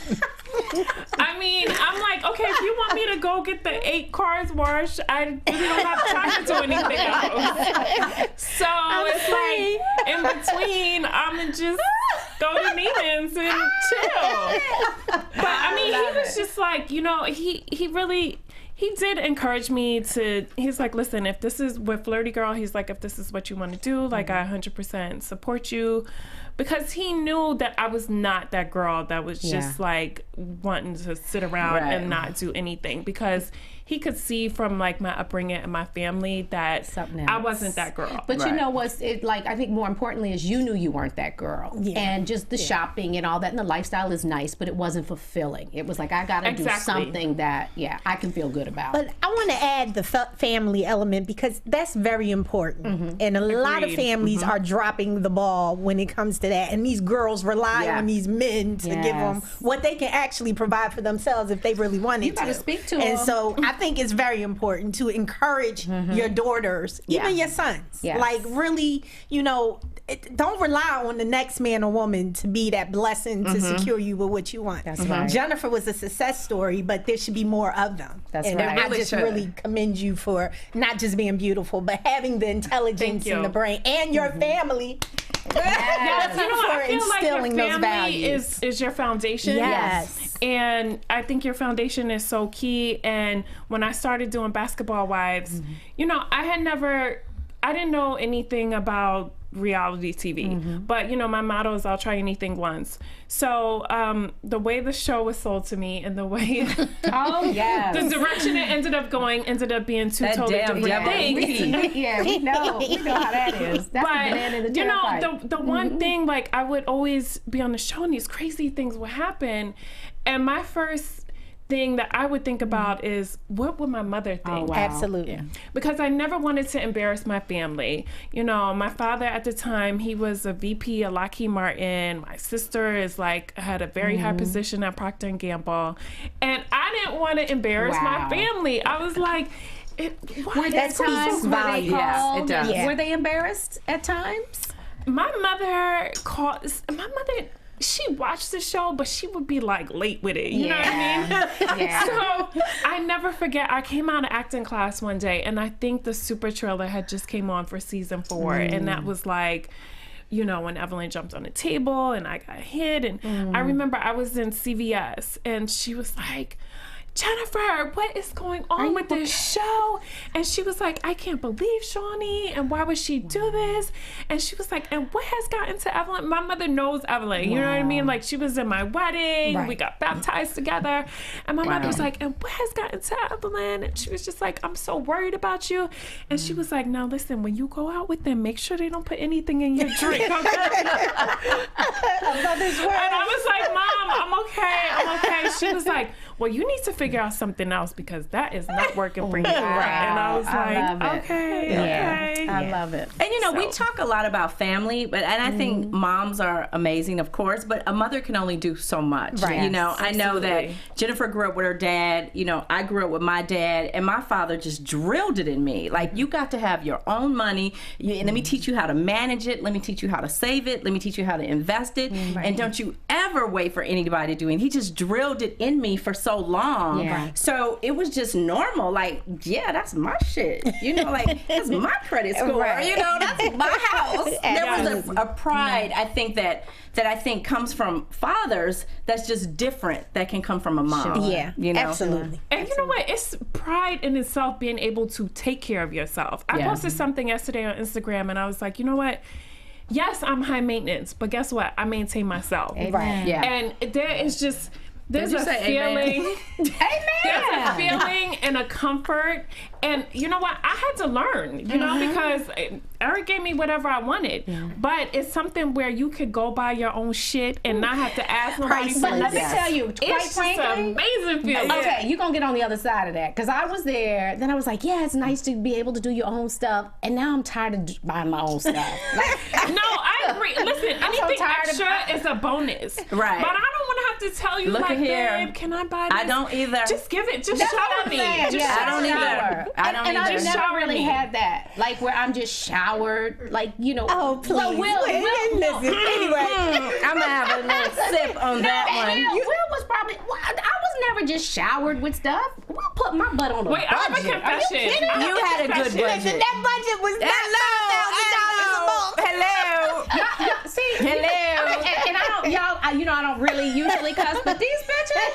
I mean, I'm like, okay, if you want me to go get the 8 cars washed, I really don't have time to do anything else. So it's like, in between, I'm just go to Neiman's and chill. But I mean, he was just like, you know, he really, he did encourage me to, he's like, listen, if this is with Flirty Girl, he's like, if this is what you want to do, like, I 100% support you. Because he knew that I was not that girl that was just like wanting to sit around and not do anything. Because he could see from like my upbringing and my family that I wasn't that girl. But you know what's it like? I think more importantly is you knew you weren't that girl, and just the shopping and all that, and the lifestyle is nice, but it wasn't fulfilling. It was like I gotta do something that I can feel good about. But I want to add the family element because that's very important, and a lot of families are dropping the ball when it comes to that, and these girls rely on these men to give them what they can actually provide for themselves if they really wanted to. You gotta speak to and them. so I think it's very important to encourage your daughters, even your sons. Like really, you know, don't rely on the next man or woman to be that blessing to secure you with what you want. That's right. Jennifer was a success story, but there should be more of them. That's and right. I just really commend you for not just being beautiful, but having the intelligence and the brain and your family. Yes, you know, I feel like your instilling those family values. is your foundation. Yes. And I think your foundation is so key. And when I started doing Basketball Wives, you know, I didn't know anything about reality TV. But, you know, my motto is I'll try anything once. So the way the show was sold to me and the way the direction it ended up going ended up being two totally different things. we know how that is. That's the banana in the you know, turnpike. the one thing, like, I would always be on the show and these crazy things would happen. And my first thing that I would think about is, what would my mother think? Oh, wow. Absolutely. Because I never wanted to embarrass my family. You know, my father at the time, he was a VP at Lockheed Martin. My sister is like, had a very high position at Procter & Gamble. And I didn't want to embarrass my family. I was like, Were there times where they called? it does. Were they embarrassed at times? my mother she watched the show, but she would be like late with it. You know what I mean? So I never forget, I came out of acting class one day and I think the super trailer had just came on for season 4. And that was like, you know, when Evelyn jumped on the table and I got hit. And I remember I was in CVS and she was like, Jennifer, what is going on with this show? And she was like, I can't believe Shawnee, and why would she do this? And she was like, and what has gotten to Evelyn? My mother knows Evelyn, you know what I mean? Like, she was in my wedding, we got baptized together, and my mother was like, and what has gotten to Evelyn? And she was just like, I'm so worried about you. And she was like, now listen, when you go out with them, make sure they don't put anything in your drink. And I was like, Mom, I'm okay. She was like, well, you need to figure out something else because that is not working for you. And I was like, okay. I love it. And we talk a lot about family, and I think moms are amazing, of course, but a mother can only do so much. Right. I know that Jennifer grew up with her dad. I grew up with my dad, and my father just drilled it in me. Like, you got to have your own money. Let me teach you how to manage it. Let me teach you how to save it. Let me teach you how to invest it. And don't you ever wait for anybody to do it. He just drilled it in me for so long. Yeah. So it was just normal. Like, yeah, that's my shit. Like, that's my credit score. Right. That's my house. There was a pride, I think, that I think comes from fathers that's just different that can come from a mom. Yeah, absolutely. And you know what? It's pride in itself being able to take care of yourself. I posted something yesterday on Instagram and I was like, you know what? Yes, I'm high maintenance, but guess what? I maintain myself. Right. Yeah. And there is just, there's a amen? feeling. There's a feeling and a comfort. And you know what? I had to learn, because Eric gave me whatever I wanted. But it's something where you could go buy your own shit and not have to ask nobody for But let me nothing. tell you, quite It's just an frankly, amazing feeling. okay, you're gonna get on the other side of that because I was there. Then I was like, yeah, it's nice to be able to do your own stuff, and now I'm tired of buying my own stuff. No, I agree. Listen, anything tired of- extra is a bonus. Right. But I don't want to have to tell you, Look like, at here. babe, can I buy this? I don't either. Just give it. Just That's show what I'm me. saying. Just Yeah, I don't shower. either. I don't and either. I've never Shower really me. had that, like where I'm just showered, like Oh, please. Well, Listen, anyway. I'm gonna have a little sip on that one. Will was probably. I was never just showered with stuff. Will put my butt on a Wait, I have a budget. Are you confession. kidding? I have You had a good confession. budget. That budget was not $5,000 a month. Hello. See, Hello. and I don't, y'all, I don't really usually cuss, but these bitches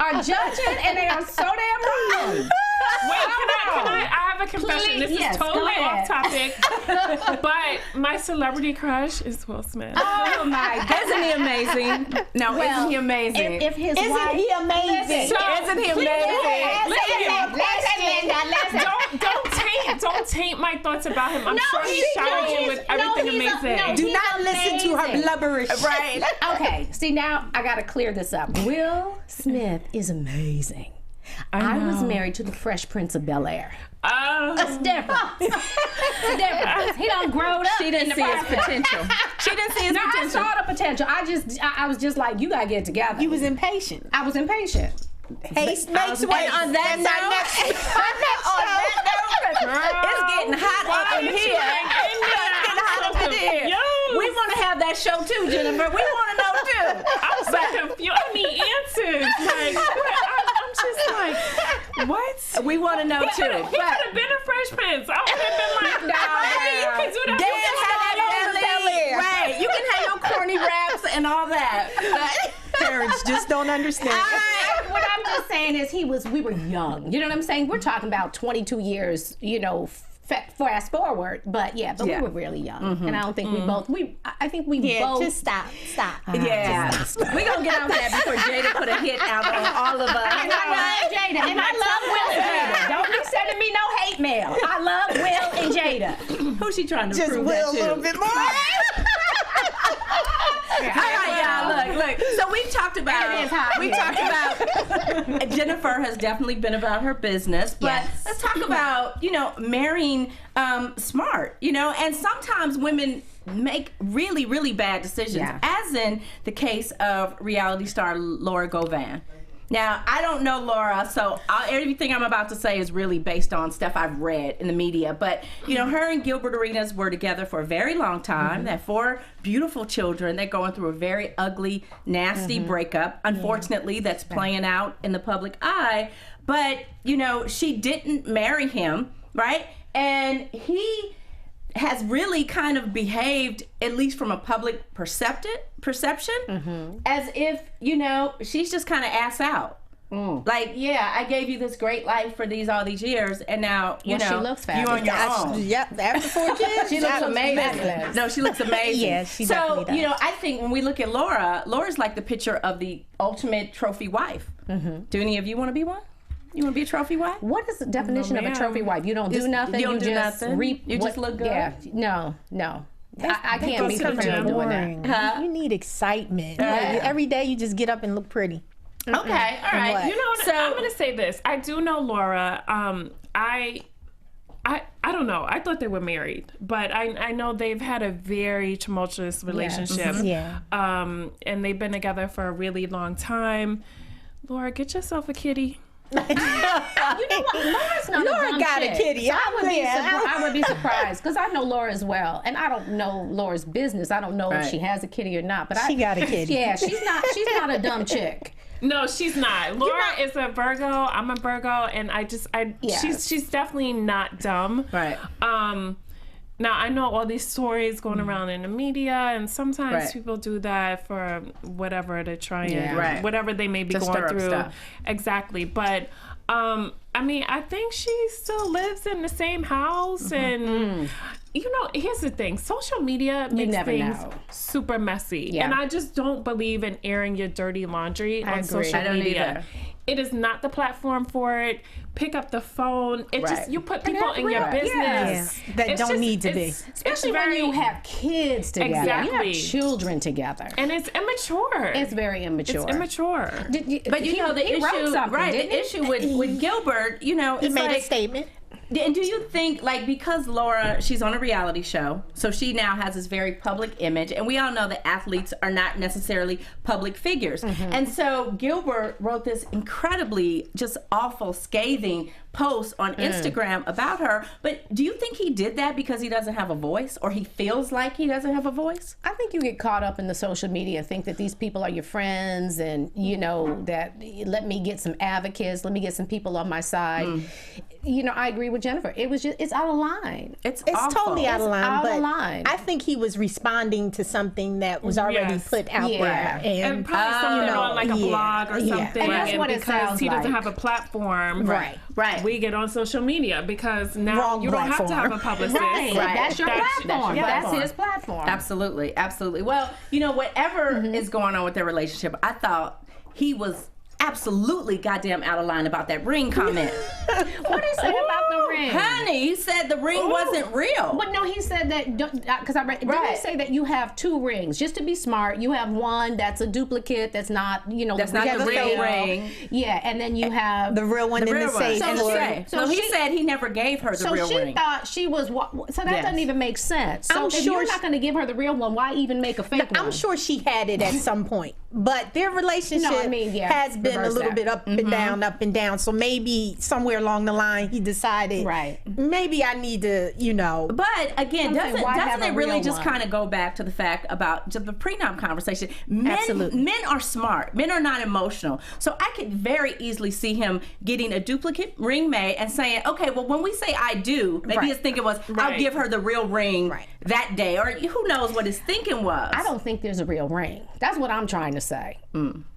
are judging, and they are so damn wrong. Wait, can I have a confession? Please, This yes, is go totally ahead. off topic. But my celebrity crush is Will Smith. Oh my God. Isn't he amazing? No, isn't he amazing? If his Isn't wife, he amazing? So, Isn't he amazing? Don't taint my thoughts about him. I'm sure he's he's- shining with everything amazing. Do not listen to her blubberish. Right. Okay, see now I gotta clear this up. Will Smith is amazing. I was married to the Fresh Prince of Bel-Air. It's different. It's different. He done growed up. She didn't see his potential. She didn't see his I potential. saw the potential. I was just like, you gotta get it together. You was impatient. I was impatient. Haste makes way. And on that note, it's getting hot up in here. It's getting hot up in here. We want to have that show too, Jennifer. We want to know too. I'm so confused. I need answers. Like, I'm just like, what? We want to know too. He could have been a Fresh Prince. I would have been like, baby, you can do that. Dan had that belly. Right. You can have your corny raps and all that. Parents just don't understand. What I'm just saying is we were young. You know what I'm saying? We're talking about 22 years, fast forward. But Yeah. we were really young. And I don't think I think we both. Just stop. Yeah. We're going to get on that before Jada put a hit out on all of us. And I love Jada. And I love Will and Jada. Don't be sending me no hate mail. I love Will and Jada. Who's she trying to Just prove will that a to? little bit more. All right, y'all. Look. So we've talked about. Jennifer has definitely been about her business, but let's talk about marrying smart. And sometimes women make really, really bad decisions, as in the case of reality star Laura Govan. Now, I don't know Laura, so everything I'm about to say is really based on stuff I've read in the media. But, her and Gilbert Arenas were together for a very long time. They have 4 beautiful children. They're going through a very ugly, nasty breakup. Unfortunately, that's playing out in the public eye. But, she didn't marry him, right? And he has really kind of behaved, at least from a public perception, as if, she's just kind of ass out. Like, I gave you this great life for all these years, and now, She looks you're on your own. Yep, after 4 kids, She looks amazing. No, she looks amazing. Yeah, she definitely does. I think when we look at Laura's like the picture of the ultimate trophy wife. Do any of you want to be one? You want to be a trophy wife? What is the definition of a ma'am. trophy wife? You don't do nothing. you don't do just nothing? reap. You just look good? Yeah. No. I can't goes be to the fulfilled gym. doing that. Boring. You need excitement. Every day you just get up and look pretty. Okay, all right. What? You know what? So- I'm gonna say this. I do know Laura. I don't know. I thought they were married, but I know they've had a very tumultuous relationship. Yeah. And they've been together for a really long time. Laura, get yourself a kitty. You know what? Laura's not Laura a dumb got a chick. kitty. So I would be Yeah. surprised because I know Laura as well, and I don't know Laura's business. I don't know if Right. she has a kitty or not. But She got a kitty. Yeah, she's not a dumb chick. No, she's not. Laura is a Virgo. I'm a Virgo, and Yes. she's definitely not dumb. Right. Now I know all these stories going around in the media, and sometimes Right. people do that for whatever to try and Yeah. Right. whatever they may be To going stir up through. stuff. Exactly, but I mean, I think she still lives in the same house, and you know, here's the thing: social media makes never things know. super messy, Yeah. and I just don't believe in airing your dirty laundry on agree. social I don't media. either. It is not the platform for it. Pick up the phone. It Right. just you put people that's in your real. business That It's don't just- need to be. it's Especially when very- you have kids together. You Exactly. have children together. and it's immature. It's very immature. It's immature. But you know the he wrote issue, something, right? didn't The he? issue with Gilbert, you know, He it's made like, a statement. And do you think, like, because Laura, she's on a reality show, so she now has this very public image, and we all know that athletes are not necessarily public figures. And so Gilbert wrote this incredibly just awful, scathing post on Instagram about her. But do you think he did that because he doesn't have a voice, or he feels like he doesn't have a voice? I think you get caught up in the social media and think that these people are your friends, and you know that let me get some advocates, let me get some people on my side. You know, I agree with Jennifer. It's out of line. It's It's awful. totally out of line. out of but line. I think he was responding to something that was already Yes. put out Yeah. there. And probably something you know, on like a blog or yeah. something. And that's what it because sounds he doesn't like. have a platform. Right. Right. We get on social media because now Wrong you don't have to platform. have a publicist. Right. That's your platform. your That's platform. his platform. Absolutely, absolutely. Well, you know, whatever is going on with their relationship, I thought he was absolutely goddamn out of line about that ring comment. What is it about the ring? Honey, he said the ring wasn't real. But no, he said that because I read. Didn't Right. he say that you have two rings? Just to be smart, you have one that's a duplicate. That's not, you know, That's the not the real fake. ring. Yeah, and then you have The real one in Real the one. safe. So, drawer. so he she- said he never gave her the So real she ring. thought she was. So that Yes. doesn't even make sense. So I'm if sure you're she- not going to give her the real one, why even make a fake one? I'm sure she had it at some point, but their relationship No, I mean, yeah, has been a reverse little that. bit up and down, up and down. So maybe somewhere along the line he decided, Right. maybe I need to, you know. But again, I'm saying, why doesn't have a it really real just one? kind of go back to the fact about just the prenup conversation? Absolutely. Men are smart. Men are not emotional. So I could very easily see him getting a duplicate ring made and saying, okay, well, when we say I do, maybe Right. his thinking was, I'll Right. give her the real ring Right. that day. Or who knows what his thinking was. I don't think there's a real ring. That's what I'm trying to say.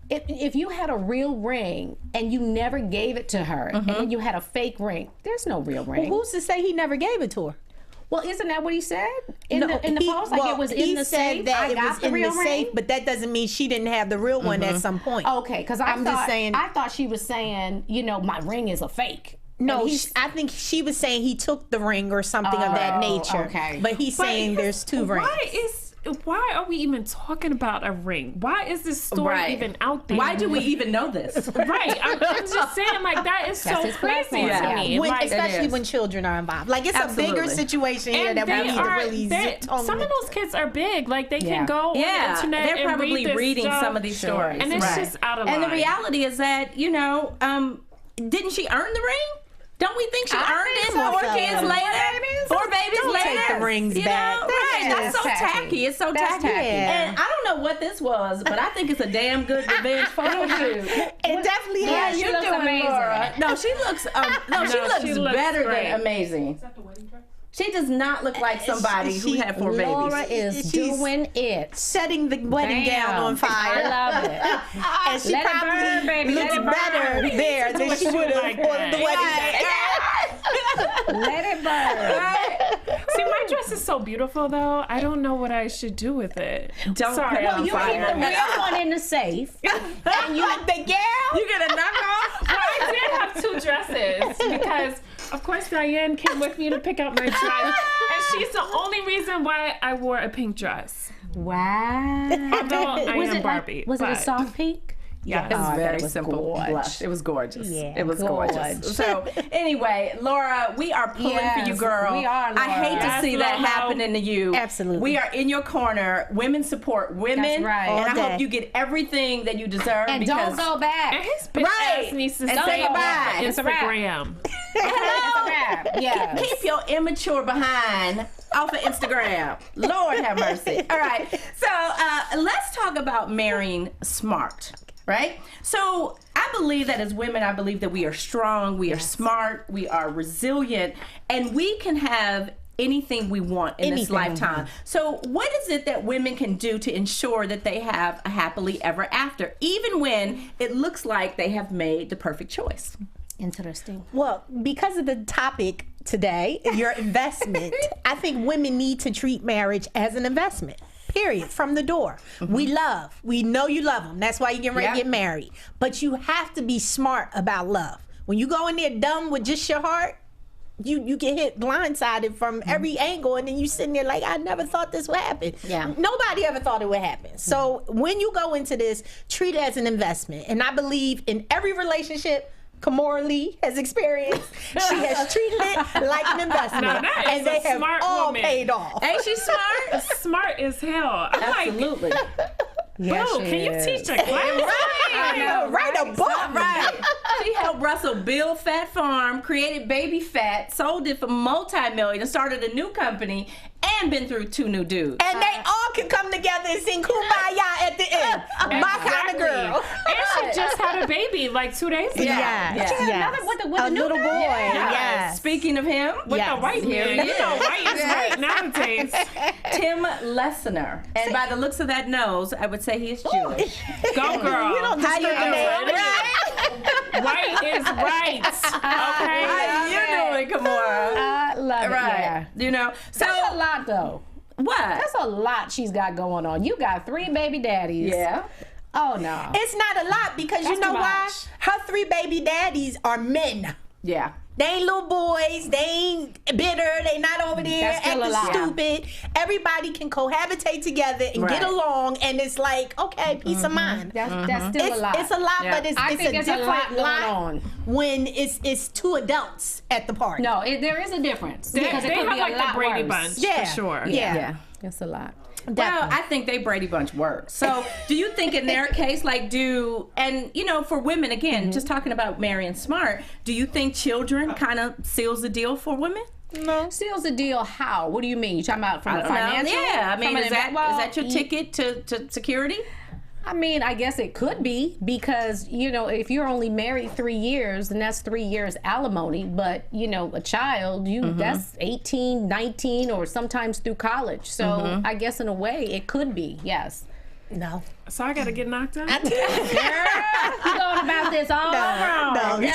If you had a real ring and you never gave it to her, and then you had a fake ring, there's no real ring. Who's to say he never gave it to her? Well, isn't that what he said in No, the he- post? Like well, it was he in the said safe. that I it got was the in real the ring. safe, but that doesn't mean she didn't have the real one at some point. Okay, because I'm just saying- I thought she was saying, you know, my ring is a fake. No, And he's- I think she was saying he took the ring or something of that nature. okay. But he's saying there's two rings. Why are we even talking about a ring? Why is this story Right. even out there? Why do we even know this? Right, I'm just saying, like that is so his crazy platform. to me. When, Like, especially is. when children are involved. Like it's Absolutely. a bigger situation here and that we they need to are, really they're- zip on. some of those kids are big. Like they Yeah. can go on the Yeah, internet they're and probably read this reading stuff. some of these stories. And it's Right. just out of And the line. reality is that, you know, didn't she earn the ring? Don't we think she earned think it? so. Four So. kids later? Four babies Don't later? take the rings You back. know? That's Right, that's so just tacky. tacky. It's so That's tacky. tacky. And I don't know what this was, but I think it's a damn good revenge photo shoot. It definitely Yeah, is. she You're looks doing amazing. Laura. No, she looks. She looks better great. than amazing. She does not look like somebody who had four Laura babies. is She's doing it. setting the wedding Damn. gown on fire. I love it. And she Let it probably burn, baby. Let looks it burn. better there than she would have like on that. the wedding gown. Let it burn. See, my dress is so beautiful, though. I don't know what I should do with it. Don't Sorry, put it I'm on You fire. keep the real one in the safe. And you the gown? You get a knockoff? Well, I did have two dresses because, of course, Diane came with me to pick out my dress, and she's the only reason why I wore a pink dress. Wow. Although I Was am it Barbie. like, was it a but- soft pink? Yes. It was Oh, very that was simple gorgeous. blush. It was gorgeous. Yeah, it was gorgeous. gorgeous. So anyway, Laura, we are pulling for you, Yes, girl. we are, I hate Laura. to Yes, see that Lolo. happening to you. Absolutely. We are in your corner. Women support women. That's right. And All I day. hope you get everything that you deserve. And because don't go back. And his bitch Right. ass needs to And stay say on goodbye. It's a wrap. Instagram. It's a wrap. Yes. keep your immature behind off of Instagram. Lord have mercy. All right. So let's talk about marrying smart, right? So I believe that as women, I believe that we are strong, we are smart, we are resilient, and we can have anything we want in this Anything we lifetime. want. So what is it that women can do to ensure that they have a happily ever after, even when it looks like they have made the perfect choice? Interesting. Well, because of the topic today, your investment, I think women need to treat marriage as an investment. Period. From the door. We know you love them. That's why you're getting ready to Yep. get married. But you have to be smart about love. When you go in there dumb with just your heart, you get hit blindsided from every angle, and then you sitting there like, I never thought this would happen. Yeah. Nobody ever thought it would happen. So when you go into this, treat it as an investment. And I believe in every relationship Kimora Lee has experienced, she has treated it like an investment. Now that is and they a have smart all woman. paid off. Ain't she smart? Smart as hell. I'm Absolutely. Yes, like, she can you is. teach a class? I know, Write a book. Right. She helped Russell build Fat Farm, created Baby Fat, sold it for multi-million, started a new company, and been through 2 new dudes. And they all can come together and sing Kumbaya at the end. My kind of girl. And she just had a baby like 2 days ago. Yeah. She had another with the a new little boy. guy? Yes. Speaking of him, With Yes. the white Here man. he You know, is. white is right nowadays. Tim Lessener. And by the looks of that nose, I would say he is Jewish. Go, girl. You don't discriminate. White is right. Okay? How you doing, Kimora? I love it. Right. Yeah. You know, so That's a lot, though. what? That's a lot she's got going on. You got 3 baby daddies. Yeah. Oh, no. It's not a lot because you That's know too why? much. Her 3 baby daddies are men. Yeah. They ain't little boys. They ain't bitter. They not over there That's still a acting lot. stupid. Everybody can cohabitate together and Right. get along, and it's like, okay, peace of mind. That's still a lot. It's a lot, Yeah. but it's I think a there's a different lot going lot on. when it's 2 adults at the party. No, there is a difference. They, because it they could have be a like the lot Brady worse. Bunch Yeah. for sure. Yeah. It's a lot. Well, Definitely. I think they Brady Bunch works. So, do you think in their case, like, and you know, for women, again, just talking about marrying smart, do you think children kind of seals the deal for women? No. Seals the deal how? What do you mean? You talking about from a financial? Yeah, I mean, from is an that your ticket to security? I mean, I guess it could be because, you know, if you're only married 3 years, then that's 3 years alimony. But, you know, a child, that's 18, 19, or sometimes through college. So I guess in a way it could be, yes. No. So I gotta get knocked out? You're going about this all wrong. No,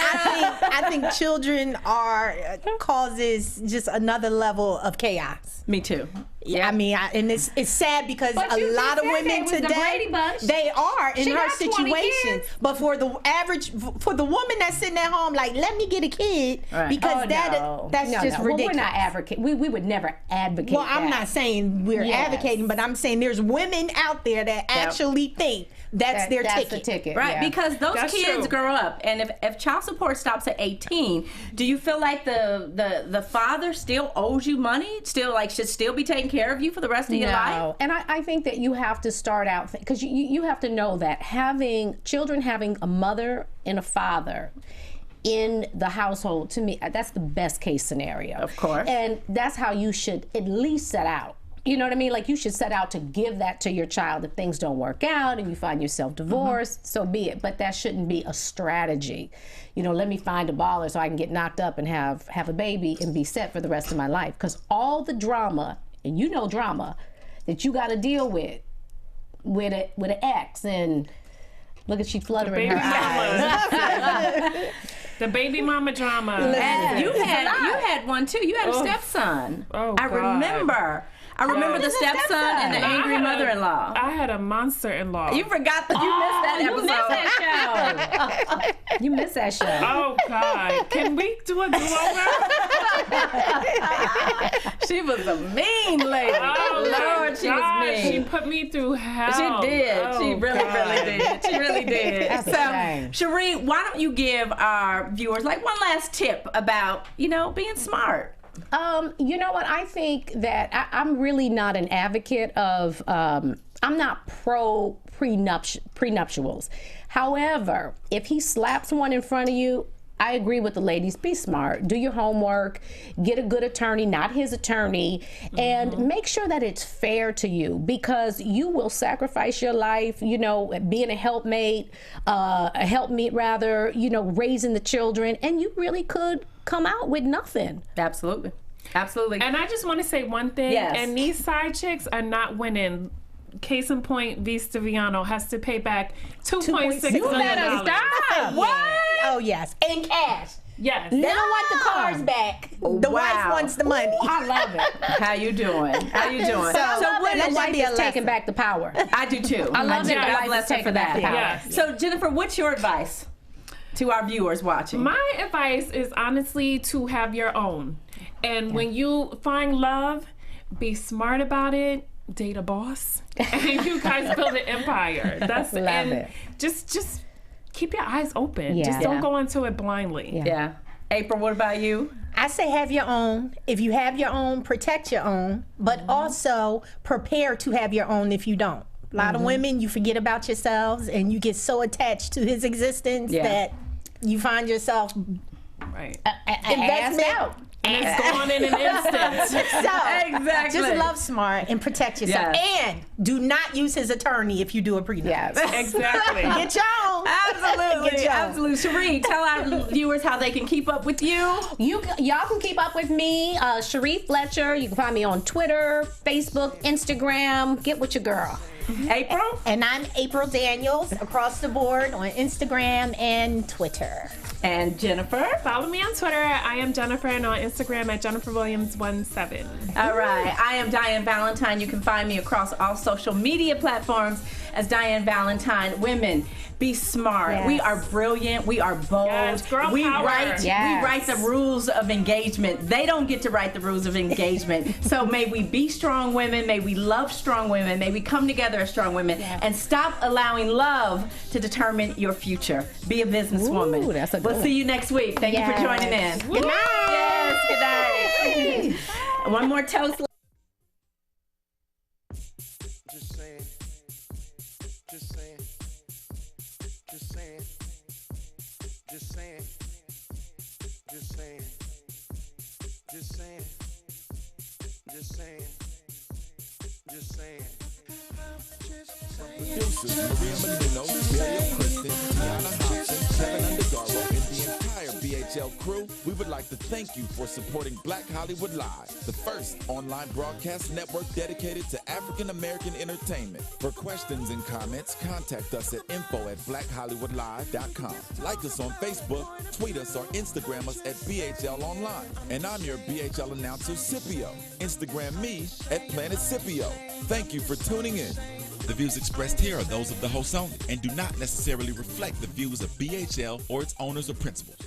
I think children are causes just another level of chaos. Me too. Yeah, I mean, and it's sad because But a you lot just of said women they was the today, Brady Bunch. they are in She her got 20 situation. kids. But for the woman that's sitting at home, like, let me get a kid, Right. because that's No, just no. Well, ridiculous. we're not advocating. We would never advocate. Well, I'm not saying we're Yes. advocating, but I'm saying there's women out there that actually think that's their that's ticket. the ticket. Right, yeah. because those That's kids true. grow up, and if child support stops at 18, do you feel like the father still owes you money? Still, like, should still be taking care of you for the rest of your life? And I think that you have to start out, because you have to know that children having a mother and a father in the household, to me, that's the best case scenario. Of course. And that's how you should at least set out. You know what I mean? Like, you should set out to give that to your child. If things don't work out and you find yourself divorced, so be it. But that shouldn't be a strategy. You know, let me find a baller so I can get knocked up and have a baby and be set for the rest of my life. Because all the drama, and you know drama, that you got to deal with an ex, and look at she fluttering her eyes. The baby mama drama. And you had one too. You had a stepson. Oh, I God. remember. I remember the stepson and the angry mother-in-law. I had a monster-in-law. You forgot that you missed that episode. You missed that show. Oh God! Can we do a do-over? She was a mean lady. Oh, Lord, she was gosh, mean. She put me through hell. She did. Oh, She really did. She really did. That's a So, shame. Cherie, why don't you give our viewers like one last tip about, being smart? You know what? I think that I'm really not an advocate of, I'm not pro prenuptials. However, if he slaps one in front of you, I agree with the ladies. Be smart. Do your homework. Get a good attorney, not his attorney, and make sure that it's fair to you, because you will sacrifice your life, being a helpmeet rather, raising the children, and you really could come out with nothing. Absolutely. Absolutely. And I just want to say one thing. Yes. And these side chicks are not winning. Case in point, Vista Viano has to pay back $2.6 million. You better stop. What? Oh, yes. In cash. Yes. They don't want the cars back. The wife wants the money. I love it. How you doing? How you doing? So The wife is taking back the power. I do too. I love it. God The wife bless is her for taking back that. the power. Yes. So Jennifer, what's your advice to our viewers watching? My advice is honestly to have your own. And when you find love, be smart about it. Date a boss, and you guys build an empire. That's Love and it. Just keep your eyes open. Yeah. Just don't Yeah. go into it blindly. Yeah. April, what about you? I say have your own. If you have your own, protect your own, but also prepare to have your own if you don't. A lot of women, you forget about yourselves and you get so attached to his existence that you find yourself Right. investment out. And it's gone in an instant. So, Exactly. just love smart and protect yourself. Yes. And do not use his attorney if you do a prenup. Yes. Exactly. Get your own. Absolutely. Get your own. Absolutely. Cherie, tell our viewers how they can keep up with you. Y'all can keep up with me, Cherie Fletcher. You can find me on Twitter, Facebook, Instagram. Get with your girl. April? And I'm April Daniels across the board on Instagram and Twitter. And Jennifer? Follow me on Twitter. I am Jennifer, and on Instagram at JenniferWilliams17. All right. I am Diane Valentine. You can find me across all social media platforms as Diane Valentine. Women, be smart. Yes. We are brilliant. We are bold. Yes, girl we power. write. Yes. We write the rules of engagement. They don't get to write the rules of engagement. So may we be strong women. May we love strong women. May we come together as strong women and stop allowing love to determine your future. Be a businesswoman. Ooh, that's a good We'll one. see you next week. Thank you for joining in. Good night. Yes. Good night. One more toast. Just saying. Just saying. Just saying. Just saying. Just saying. Just saying. Just saying. Just saying. Producers Maria Menounos, Miriam Kristen, Tiana Hobson, Kevin Undergaro, and the entire BHL crew, we would like to thank you for supporting Black Hollywood Live, the first online broadcast network dedicated to African American entertainment. For questions and comments, contact us at info@blackhollywoodlive.com. Like us on Facebook, tweet us, or Instagram us at BHL Online. And I'm your BHL announcer, Scipio. Instagram me at Planet Scipio. Thank you for tuning in. The views expressed here are those of the host only and do not necessarily reflect the views of BHL or its owners or principals.